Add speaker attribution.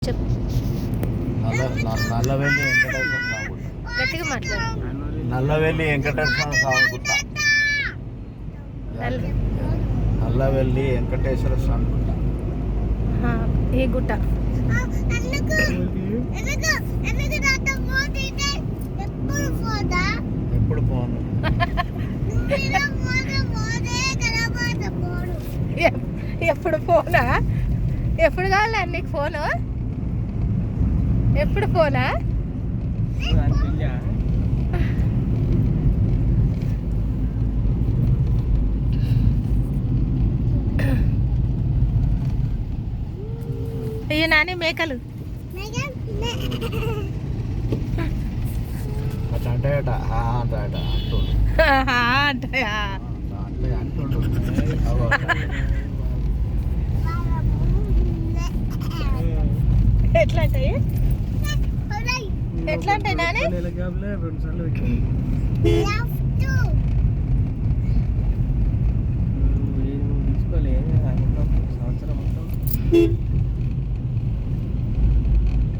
Speaker 1: చెప్పు.
Speaker 2: నల్లవెల్లి వెంకటేశ్వర స్వామి గుట్ట.
Speaker 1: గట్టిగా మాట్లాడు.
Speaker 2: నల్లవెల్లి వెంకటేశ్వర స్వామి గుట్ట. నల్లవెల్లి వెంకటేశ్వర స్వామి గుట్ట.
Speaker 1: ఏ గుట్ట?
Speaker 2: ఎప్పుడు పోను.
Speaker 1: ఎప్పుడు ఫోనా? ఎప్పుడు కావాలి నీకు ఫోను? ఎప్పుడు ఫోనా? అయ్యో నాని మేకలు అంటాయా? ఎట్లా అంటాయి? ఎట్లా ఉంటాయి నాని?
Speaker 3: తీసుకోలే సంవత్సరం మొత్తం